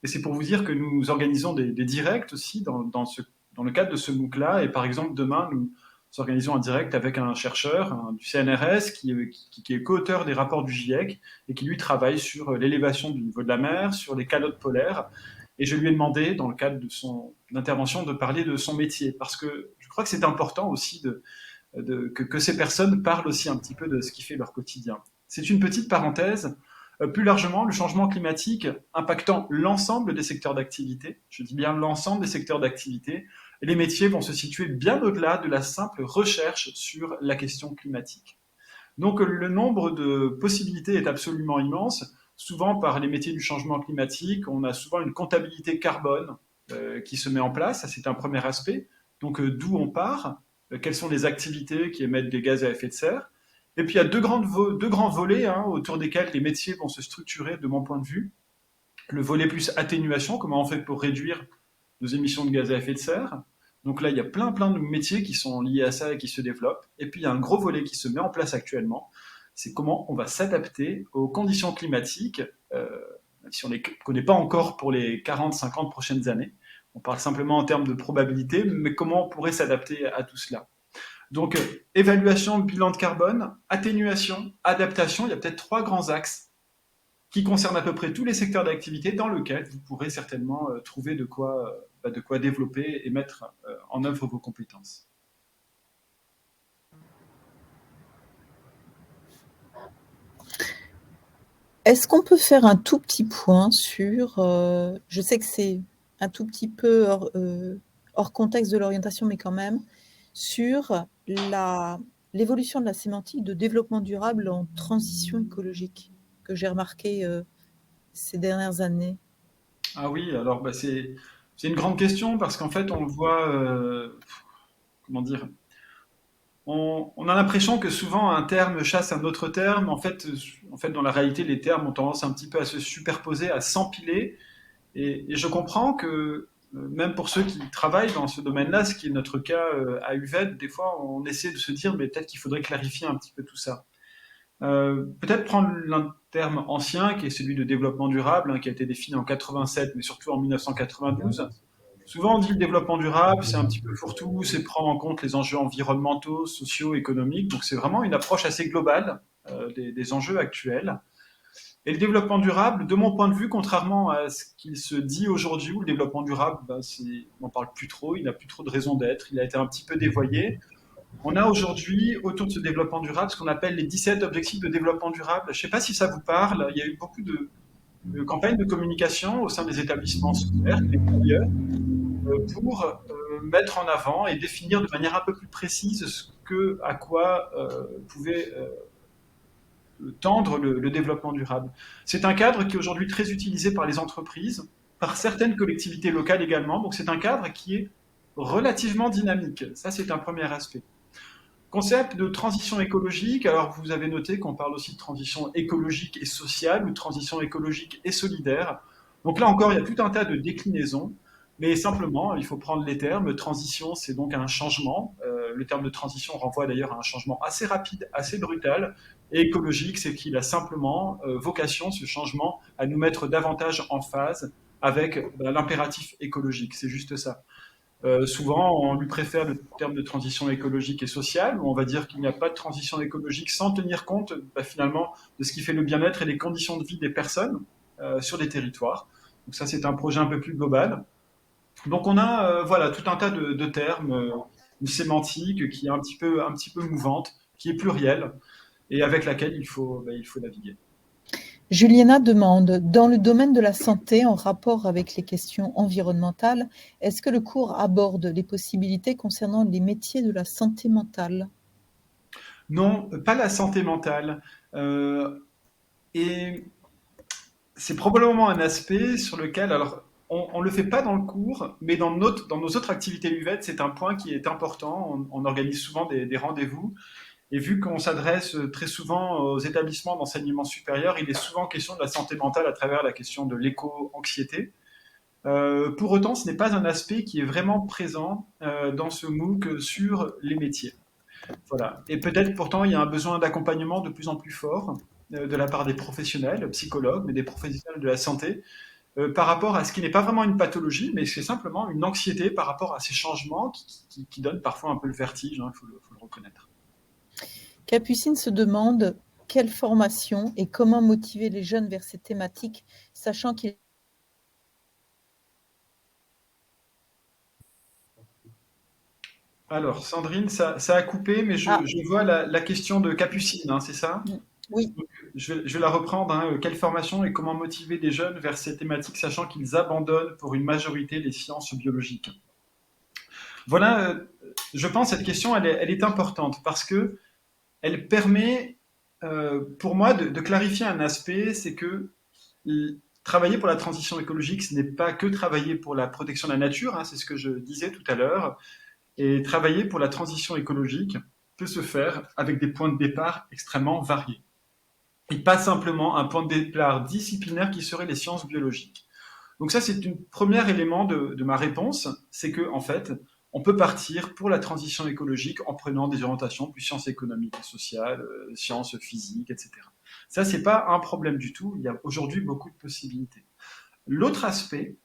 Et c'est pour vous dire que nous organisons des directs aussi dans le cadre de ce MOOC-là. Et par exemple, demain, nous organisons un direct avec un chercheur du CNRS qui est co-auteur des rapports du GIEC et qui, lui, travaille sur l'élévation du niveau de la mer, sur les calottes polaires. Et je lui ai demandé, dans le cadre de son intervention, de parler de son métier. Parce que je crois que c'est important aussi que ces personnes parlent aussi un petit peu de ce qui fait leur quotidien. C'est une petite parenthèse. Plus largement, le changement climatique impactant l'ensemble des secteurs d'activité, je dis bien l'ensemble des secteurs d'activité, et les métiers vont se situer bien au-delà de la simple recherche sur la question climatique. Donc le nombre de possibilités est absolument immense. Souvent, par les métiers du changement climatique, on a souvent une comptabilité carbone qui se met en place. Ça, c'est un premier aspect. Donc d'où on part, quelles sont les activités qui émettent des gaz à effet de serre. Et puis il y a deux grands volets, hein, autour desquels les métiers vont se structurer de mon point de vue. Le volet plus atténuation, comment on fait pour réduire nos émissions de gaz à effet de serre. Donc là, il y a plein de métiers qui sont liés à ça et qui se développent. Et puis il y a un gros volet qui se met en place actuellement, c'est comment on va s'adapter aux conditions climatiques, même si on ne les connaît pas encore pour les 40-50 prochaines années. On parle simplement en termes de probabilité, mais comment on pourrait s'adapter à tout cela. Donc, évaluation, bilan de carbone, atténuation, adaptation, il y a peut-être 3 grands axes qui concernent à peu près tous les secteurs d'activité dans lesquels vous pourrez certainement trouver de quoi développer et mettre en œuvre vos compétences. Est-ce qu'on peut faire un tout petit point sur, je sais que c'est un tout petit peu hors contexte de l'orientation, mais quand même, sur l'évolution de la sémantique de développement durable en transition écologique, que j'ai remarqué ces dernières années. Ah oui, alors c'est une grande question parce qu'en fait on le voit, comment dire, on a l'impression que souvent un terme chasse un autre terme. En fait, dans la réalité, les termes ont tendance un petit peu à se superposer, à s'empiler. Et je comprends que, même pour ceux qui travaillent dans ce domaine-là, ce qui est notre cas à UVED, des fois on essaie de se dire, mais peut-être qu'il faudrait clarifier un petit peu tout ça. Peut-être prendre un terme ancien, qui est celui de développement durable, hein, qui a été défini en 87, mais surtout en 1992. Souvent, on dit le développement durable, c'est un petit peu fourre-tout, c'est prendre en compte les enjeux environnementaux, sociaux, économiques. Donc, c'est vraiment une approche assez globale des enjeux actuels. Et le développement durable, de mon point de vue, contrairement à ce qu'il se dit aujourd'hui, où le développement durable, on n'en parle plus trop, il n'a plus trop de raison d'être, il a été un petit peu dévoyé. On a aujourd'hui, autour de ce développement durable, ce qu'on appelle les 17 objectifs de développement durable. Je ne sais pas si ça vous parle, il y a eu beaucoup de campagnes de communication au sein des établissements scolaires, des milieux, pour mettre en avant et définir de manière un peu plus précise à quoi pouvait tendre le développement durable. C'est un cadre qui est aujourd'hui très utilisé par les entreprises, par certaines collectivités locales également, donc c'est un cadre qui est relativement dynamique. Ça, c'est un premier aspect. Concept de transition écologique, alors vous avez noté qu'on parle aussi de transition écologique et sociale ou de transition écologique et solidaire. Donc là encore, il y a tout un tas de déclinaisons, mais simplement, il faut prendre les termes. Transition, c'est donc un changement. Le terme de transition renvoie d'ailleurs à un changement assez rapide, assez brutal. Et écologique, c'est qu'il a simplement vocation, ce changement, à nous mettre davantage en phase avec l'impératif écologique. C'est juste ça. Souvent, on lui préfère le terme de transition écologique et sociale, où on va dire qu'il n'y a pas de transition écologique sans tenir compte finalement de ce qui fait le bien-être et les conditions de vie des personnes sur des territoires. Donc ça, c'est un projet un peu plus global. Donc on a voilà tout un tas de termes, une sémantique qui est un petit peu mouvante, qui est plurielle et avec laquelle il faut naviguer. Juliana demande, dans le domaine de la santé, en rapport avec les questions environnementales, est-ce que le cours aborde les possibilités concernant les métiers de la santé mentale? Non, pas la santé mentale. Euh, et c'est probablement un aspect sur lequel, alors, on ne le fait pas dans le cours, mais dans nos autres activités UVET, c'est un point qui est important. On organise souvent des rendez-vous. Et vu qu'on s'adresse très souvent aux établissements d'enseignement supérieur, il est souvent question de la santé mentale à travers la question de l'éco-anxiété. Pour autant, ce n'est pas un aspect qui est vraiment présent dans ce MOOC sur les métiers. Voilà. Et peut-être pourtant, il y a un besoin d'accompagnement de plus en plus fort de la part des professionnels, psychologues, mais des professionnels de la santé, par rapport à ce qui n'est pas vraiment une pathologie, mais c'est simplement une anxiété par rapport à ces changements qui donnent parfois un peu le vertige, hein, faut le reconnaître. Capucine se demande quelle formation et comment motiver les jeunes vers ces thématiques, sachant qu'il... Alors, Sandrine, ça a coupé, mais Ah, je vois la question de Capucine, hein, c'est ça? oui. Donc, je vais la reprendre, hein. Quelle formation et comment motiver des jeunes vers ces thématiques, sachant qu'ils abandonnent pour une majorité les sciences biologiques? Voilà, je pense que cette question, elle est importante parce que elle permet, pour moi, de clarifier un aspect, c'est que travailler pour la transition écologique, ce n'est pas que travailler pour la protection de la nature, hein, c'est ce que je disais tout à l'heure, et travailler pour la transition écologique peut se faire avec des points de départ extrêmement variés. Et pas simplement un point de départ disciplinaire qui serait les sciences biologiques. Donc ça, c'est un premier élément de ma réponse, c'est que en fait, on peut partir pour la transition écologique en prenant des orientations plus sciences économiques et sociales, sciences physiques, etc. Ça, c'est pas un problème du tout. Il y a aujourd'hui beaucoup de possibilités. L'autre aspect,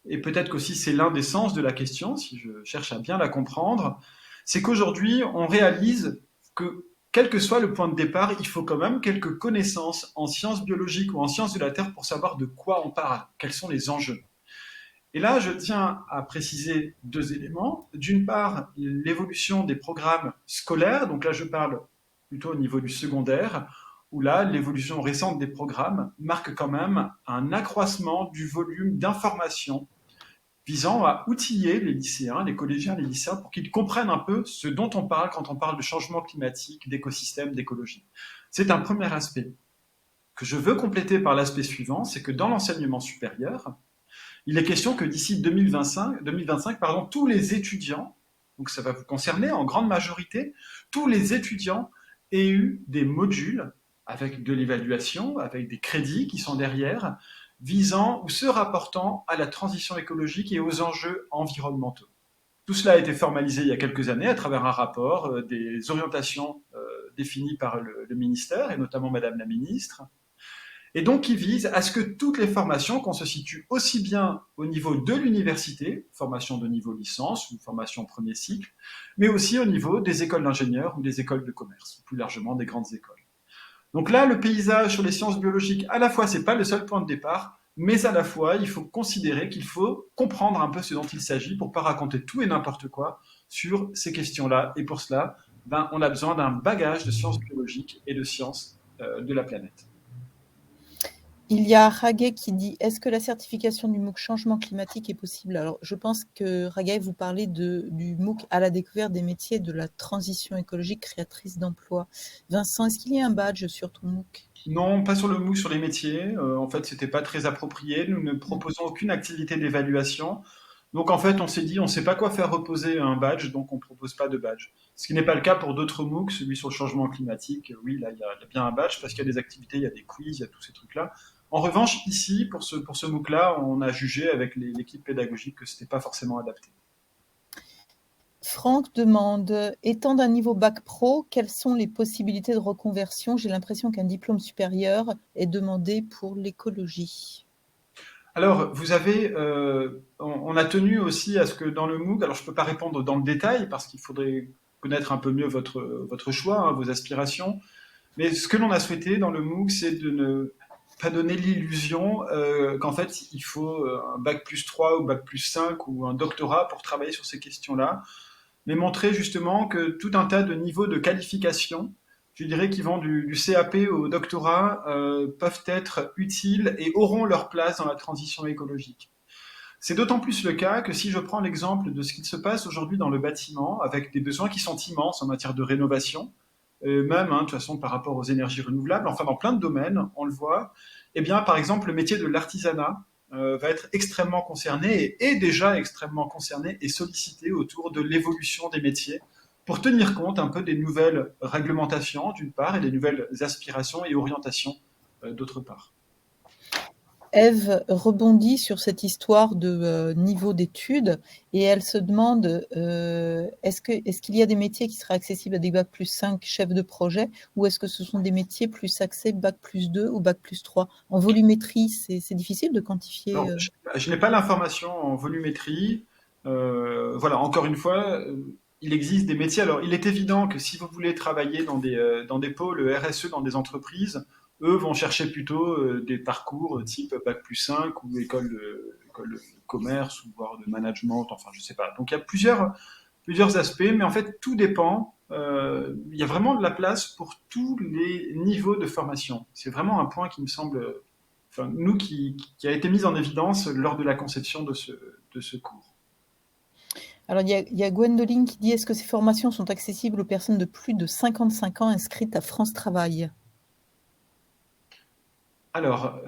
et peut-être qu'aussi c'est l'un des sens de la question, si je cherche à bien la comprendre, c'est qu'aujourd'hui, on réalise que quel que soit le point de départ, il faut quand même quelques connaissances en sciences biologiques ou en sciences de la Terre pour savoir de quoi on parle, quels sont les enjeux. Et là, je tiens à préciser deux éléments. D'une part, l'évolution des programmes scolaires, donc là je parle plutôt au niveau du secondaire, où là, l'évolution récente des programmes marque quand même un accroissement du volume d'informations visant à outiller les lycéens, les collégiens, les lycéens, pour qu'ils comprennent un peu ce dont on parle quand on parle de changement climatique, d'écosystème, d'écologie. C'est un premier aspect que je veux compléter par l'aspect suivant, c'est que dans l'enseignement supérieur, il est question que d'ici 2025 pardon, tous les étudiants, donc ça va vous concerner en grande majorité, tous les étudiants aient eu des modules avec de l'évaluation, avec des crédits qui sont derrière, visant ou se rapportant à la transition écologique et aux enjeux environnementaux. Tout cela a été formalisé il y a quelques années à travers un rapport, des orientations définies par le ministère et notamment Madame la ministre, et donc qui vise à ce que toutes les formations, qu'on se situe aussi bien au niveau de l'université, formation de niveau licence ou formation premier cycle, mais aussi au niveau des écoles d'ingénieurs ou des écoles de commerce, ou plus largement des grandes écoles. Donc là, le paysage sur les sciences biologiques, à la fois, c'est pas le seul point de départ, mais à la fois, il faut considérer qu'il faut comprendre un peu ce dont il s'agit pour pas raconter tout et n'importe quoi sur ces questions-là. Et pour cela, ben, on a besoin d'un bagage de sciences biologiques et de sciences de la planète. Il y a Raguet qui dit: est-ce que la certification du MOOC changement climatique est possible? Alors, je pense que Raguet, vous parlez du MOOC à la découverte des métiers de la transition écologique créatrice d'emplois. Vincent, est-ce qu'il y a un badge sur ton MOOC? Non, pas sur le MOOC, sur les métiers. En fait, c'était pas très approprié. Nous ne proposons aucune activité d'évaluation. Donc, en fait, on s'est dit, on ne sait pas quoi faire reposer un badge, donc on ne propose pas de badge. Ce qui n'est pas le cas pour d'autres MOOC, celui sur le changement climatique. Oui, là, il y a bien un badge parce qu'il y a des activités, il y a des quiz, il y a tous ces trucs-là. En revanche, ici, pour ce MOOC-là, on a jugé avec l'équipe pédagogique que c'était pas forcément adapté. Franck demande: étant d'un niveau bac pro, quelles sont les possibilités de reconversion? J'ai l'impression qu'un diplôme supérieur est demandé pour l'écologie. Alors, on a tenu aussi à ce que dans le MOOC, alors je ne peux pas répondre dans le détail parce qu'il faudrait connaître un peu mieux votre choix, hein, vos aspirations, mais ce que l'on a souhaité dans le MOOC, c'est de ne pas donner l'illusion qu'en fait, il faut un bac plus 3 ou bac plus 5 ou un doctorat pour travailler sur ces questions-là, mais montrer justement que tout un tas de niveaux de qualification, je dirais qui vont du CAP au doctorat, peuvent être utiles et auront leur place dans la transition écologique. C'est d'autant plus le cas que si je prends l'exemple de ce qui se passe aujourd'hui dans le bâtiment, avec des besoins qui sont immenses en matière de rénovation, même hein, de toute façon par rapport aux énergies renouvelables, enfin dans plein de domaines, on le voit, eh bien par exemple le métier de l'artisanat va être extrêmement concerné et est déjà extrêmement concerné et sollicité autour de l'évolution des métiers pour tenir compte un peu des nouvelles réglementations d'une part et des nouvelles aspirations et orientations d'autre part. Ève rebondit sur cette histoire de niveau d'études et elle se demande est-ce qu'il y a des métiers qui seraient accessibles à des bac plus 5 chefs de projet ou est-ce que ce sont des métiers plus axés bac plus 2 ou bac plus 3? En volumétrie, c'est difficile de quantifier. Alors, je n'ai pas l'information en volumétrie. Voilà, encore une fois, il existe des métiers. Alors, il est évident que si vous voulez travailler dans des pôles RSE, dans des entreprises, eux vont chercher plutôt des parcours type bac plus 5 ou école de commerce ou voire de management, enfin, je sais pas. Donc, il y a plusieurs aspects, mais en fait, tout dépend. Il y a vraiment de la place pour tous les niveaux de formation. C'est vraiment un point qui me semble enfin, qui a été mise en évidence lors de la conception de ce cours. Alors, il y a Gwendoline qui dit est-ce que ces formations sont accessibles aux personnes de plus de 55 ans inscrites à France Travail? Alors,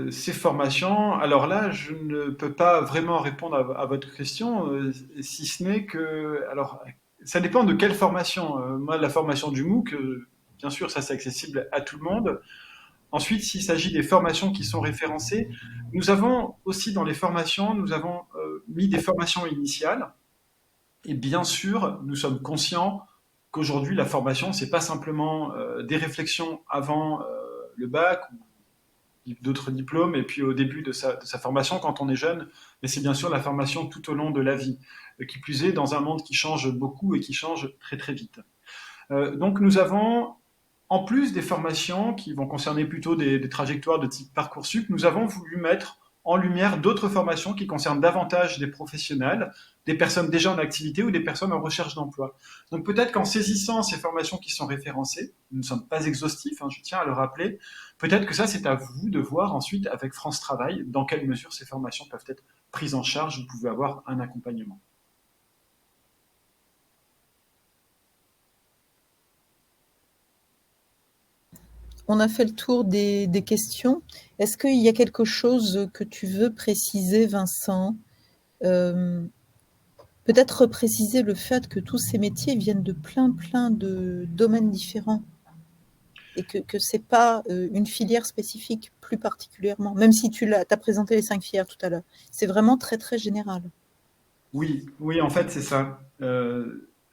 ces formations, alors là, je ne peux pas vraiment répondre à votre question, si ce n'est que, alors, ça dépend de quelle formation. Moi, la formation du MOOC, bien sûr, ça c'est accessible à tout le monde. Ensuite, s'il s'agit des formations qui sont référencées, nous avons aussi dans les formations, nous avons mis des formations initiales. Et bien sûr, nous sommes conscients qu'aujourd'hui, la formation, c'est pas simplement des réflexions avant le bac ou d'autres diplômes et puis au début de sa formation quand on est jeune, mais c'est bien sûr la formation tout au long de la vie. Qui plus est, dans un monde qui change beaucoup et qui change très très vite. Donc nous avons en plus des formations qui vont concerner plutôt des trajectoires de type Parcoursup, nous avons voulu mettre en lumière d'autres formations qui concernent davantage des professionnels, des personnes déjà en activité ou des personnes en recherche d'emploi. Donc peut-être qu'en saisissant ces formations qui sont référencées, nous ne sommes pas exhaustifs, hein, je tiens à le rappeler, peut-être que ça c'est à vous de voir ensuite avec France Travail dans quelle mesure ces formations peuvent être prises en charge, vous pouvez avoir un accompagnement. On a fait le tour des questions. Est-ce qu'il y a quelque chose que tu veux préciser, Vincent? Peut-être préciser le fait que tous ces métiers viennent de plein de domaines différents et que c'est pas une filière spécifique plus particulièrement, même si tu as présenté les 5 filières tout à l'heure. C'est vraiment très, très général. Oui, oui, en fait, c'est ça.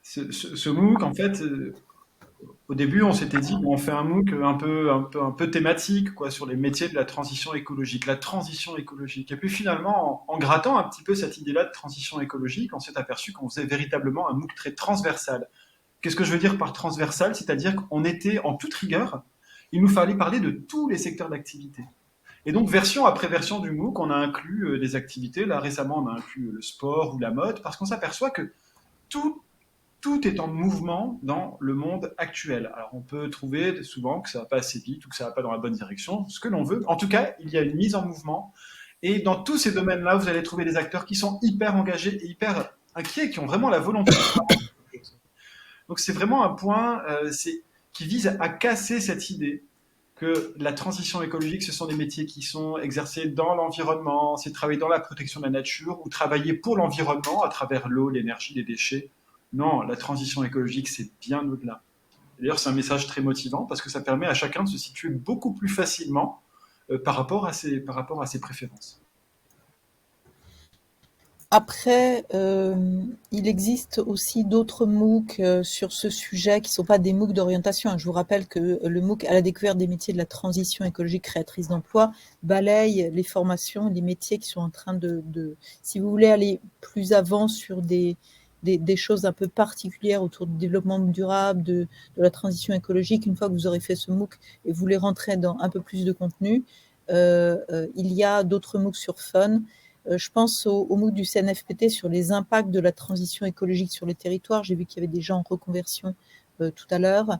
Ce MOOC, en fait, au début, on s'était dit, bon, on fait un MOOC un peu thématique, quoi, sur les métiers de la transition écologique, la transition écologique. Et puis finalement, en grattant un petit peu cette idée-là de transition écologique, on s'est aperçu qu'on faisait véritablement un MOOC très transversal. Qu'est-ce que je veux dire par transversal? C'est-à-dire qu'on était en toute rigueur, il nous fallait parler de tous les secteurs d'activité. Et donc, version après version du MOOC, on a inclus des activités. Là, récemment, on a inclus le sport ou la mode, parce qu'on s'aperçoit que tout tout est en mouvement dans le monde actuel. Alors on peut trouver souvent que ça va pas assez vite ou que ça va pas dans la bonne direction, ce que l'on veut. En tout cas, il y a une mise en mouvement. Et dans tous ces domaines-là, vous allez trouver des acteurs qui sont hyper engagés et hyper inquiets, qui ont vraiment la volonté de faire quelque chose. Donc c'est vraiment un point qui vise à casser cette idée que la transition écologique, ce sont des métiers qui sont exercés dans l'environnement, c'est travailler dans la protection de la nature ou travailler pour l'environnement à travers l'eau, l'énergie, les déchets. Non, la transition écologique, c'est bien au-delà. D'ailleurs, c'est un message très motivant parce que ça permet à chacun de se situer beaucoup plus facilement par rapport à ses préférences. Après, il existe aussi d'autres MOOC sur ce sujet qui ne sont pas des MOOC d'orientation. Je vous rappelle que le MOOC à la découverte des métiers de la transition écologique créatrice d'emploi balaye les formations, les métiers qui sont en train si vous voulez aller plus avant sur des choses un peu particulières autour du développement durable, de la transition écologique, une fois que vous aurez fait ce MOOC et vous voulez rentrer dans un peu plus de contenu, il y a d'autres MOOC sur Fun. Je pense au MOOC du CNFPT sur les impacts de la transition écologique sur les territoires. J'ai vu qu'il y avait des gens en reconversion tout à l'heure.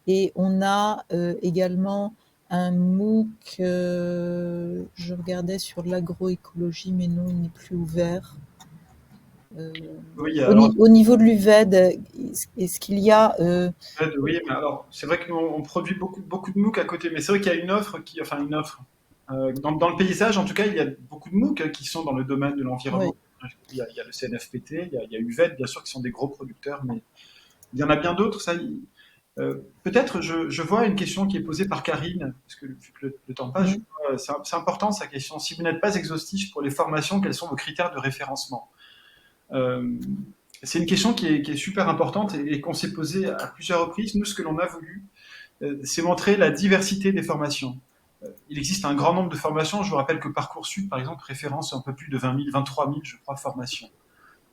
Et on a également un MOOC, je regardais sur l'agroécologie, mais non, il n'est plus ouvert. Oui, alors, Au niveau de l'UVED, est-ce qu'il y a... oui, mais alors, c'est vrai qu'on produit beaucoup de MOOC à côté, mais c'est vrai qu'il y a une offre enfin une offre. Dans le paysage, en tout cas, il y a beaucoup de MOOC qui sont dans le domaine de l'environnement. Oui. Il y a le CNFPT, il y a UVED, bien sûr, qui sont des gros producteurs, mais il y en a bien d'autres. Peut-être, je vois une question qui est posée par Karine, parce que vu que le temps passe, c'est important sa question. Si vous n'êtes pas exhaustif pour les formations, quels sont vos critères de référencement? C'est une question qui est super importante et qu'on s'est posée à plusieurs reprises. Nous, ce que l'on a voulu, c'est montrer la diversité des formations. Il existe un grand nombre de formations. Je vous rappelle que Parcoursup, par exemple, référence un peu plus de 20 000, 23 000, je crois, formations.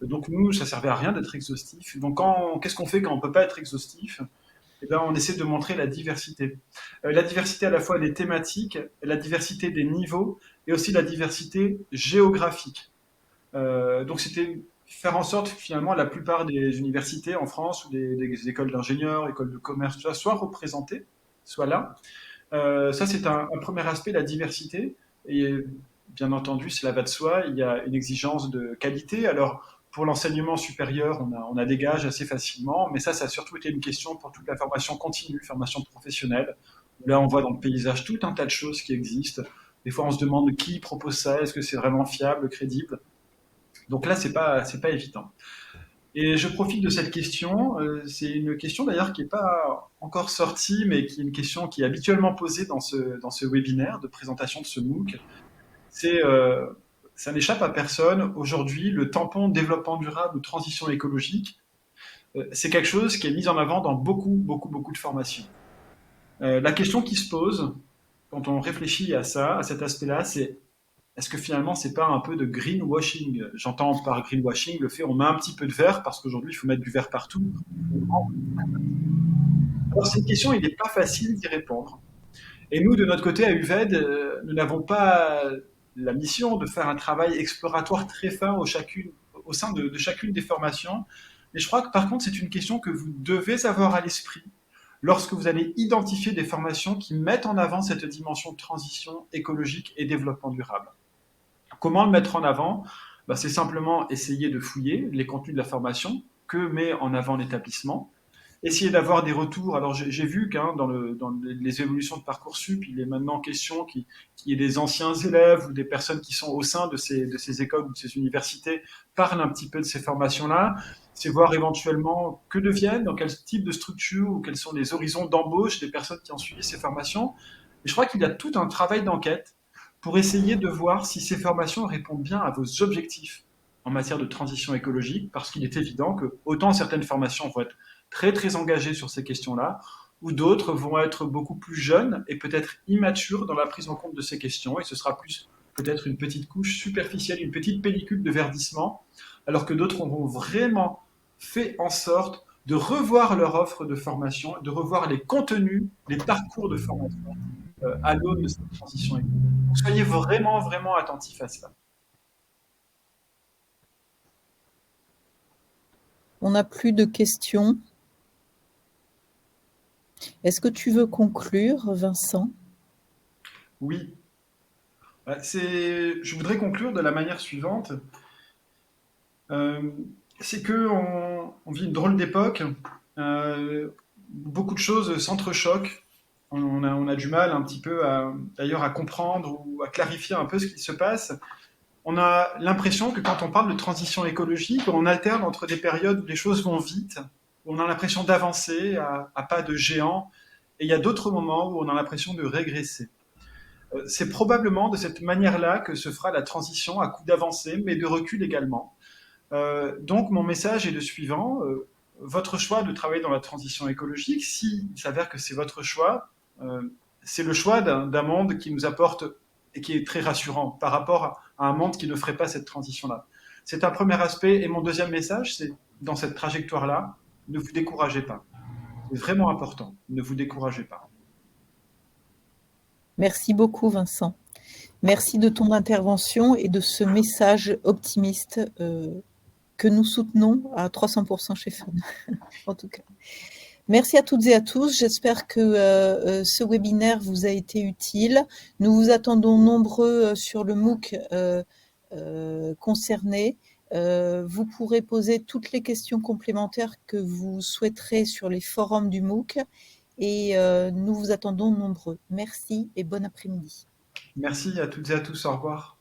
Donc nous, ça servait à rien d'être exhaustif. Donc qu'est-ce qu'on fait quand on peut pas être exhaustif? Eh ben, on essaie de montrer la diversité. La diversité à la fois des thématiques, la diversité des niveaux et aussi la diversité géographique. Donc c'était faire en sorte que finalement la plupart des universités en France ou des écoles d'ingénieurs, écoles de commerce, tout ça, soient représentées, soient là. Ça, c'est un premier aspect, la diversité. Et bien entendu, cela va de soi, il y a une exigence de qualité. Alors, pour l'enseignement supérieur, on a des gages assez facilement, mais ça a surtout été une question pour toute la formation continue, formation professionnelle. Là, on voit dans le paysage tout un tas de choses qui existent. Des fois, on se demande qui propose ça, est-ce que c'est vraiment fiable, crédible. Donc là, c'est pas évident. Et je profite de cette question. C'est une question d'ailleurs qui n'est pas encore sortie, mais qui est une question qui est habituellement posée dans ce webinaire de présentation de ce MOOC. C'est, ça n'échappe à personne. Aujourd'hui, le tampon développement durable ou transition écologique, c'est quelque chose qui est mis en avant dans beaucoup de formations. La question qui se pose quand on réfléchit à ça, à cet aspect-là, c'est est-ce que finalement c'est pas un peu de greenwashing? J'entends par greenwashing le fait on met un petit peu de vert parce qu'aujourd'hui il faut mettre du vert partout. Alors cette question, il n'est pas facile d'y répondre. Et nous, de notre côté, à UVED, nous n'avons pas la mission de faire un travail exploratoire très fin au sein de chacune des formations. Mais je crois que par contre, c'est une question que vous devez avoir à l'esprit lorsque vous allez identifier des formations qui mettent en avant cette dimension de transition écologique et développement durable. Comment le mettre en avant? C'est simplement essayer de fouiller les contenus de la formation que met en avant l'établissement, essayer d'avoir des retours. Alors j'ai vu dans les évolutions de Parcoursup, il est maintenant question qu'il y ait des anciens élèves ou des personnes qui sont au sein de ces écoles ou de ces universités parlent un petit peu de ces formations-là. C'est voir éventuellement que deviennent, dans quel type de structure ou quels sont les horizons d'embauche des personnes qui ont suivi ces formations. Et je crois qu'il y a tout un travail d'enquête pour essayer de voir si ces formations répondent bien à vos objectifs en matière de transition écologique, parce qu'il est évident que autant certaines formations vont être très engagées sur ces questions-là, ou d'autres vont être beaucoup plus jeunes et peut-être immatures dans la prise en compte de ces questions, et ce sera plus peut-être une petite couche superficielle, une petite pellicule de verdissement, alors que d'autres auront vraiment fait en sorte de revoir leur offre de formation, de revoir les contenus, les parcours de formation à l'aune de cette transition écologique. Donc, soyez vraiment attentifs à cela. On n'a plus de questions. Est-ce que tu veux conclure, Vincent? Oui. Je voudrais conclure de la manière suivante. C'est que on vit une drôle d'époque. Beaucoup de choses s'entrechoquent. On a du mal un petit peu d'ailleurs à comprendre ou à clarifier un peu ce qui se passe. On a l'impression que quand on parle de transition écologique, on alterne entre des périodes où les choses vont vite, où on a l'impression d'avancer à pas de géant, et il y a d'autres moments où on a l'impression de régresser. C'est probablement de cette manière-là que se fera la transition à coup d'avancée, mais de recul également. Donc mon message est le suivant. Votre choix de travailler dans la transition écologique, s'il s'avère que c'est votre choix, c'est le choix d'un monde qui nous apporte et qui est très rassurant par rapport à un monde qui ne ferait pas cette transition-là. C'est un premier aspect. Et mon deuxième message, c'est dans cette trajectoire-là, ne vous découragez pas. C'est vraiment important. Ne vous découragez pas. Merci beaucoup, Vincent. Merci de ton intervention et de ce message optimiste que nous soutenons à 300% chez FUN, en tout cas. Merci à toutes et à tous. J'espère que ce webinaire vous a été utile. Nous vous attendons nombreux sur le MOOC concerné. Vous pourrez poser toutes les questions complémentaires que vous souhaiterez sur les forums du MOOC et nous vous attendons nombreux. Merci et bon après-midi. Merci à toutes et à tous. Au revoir.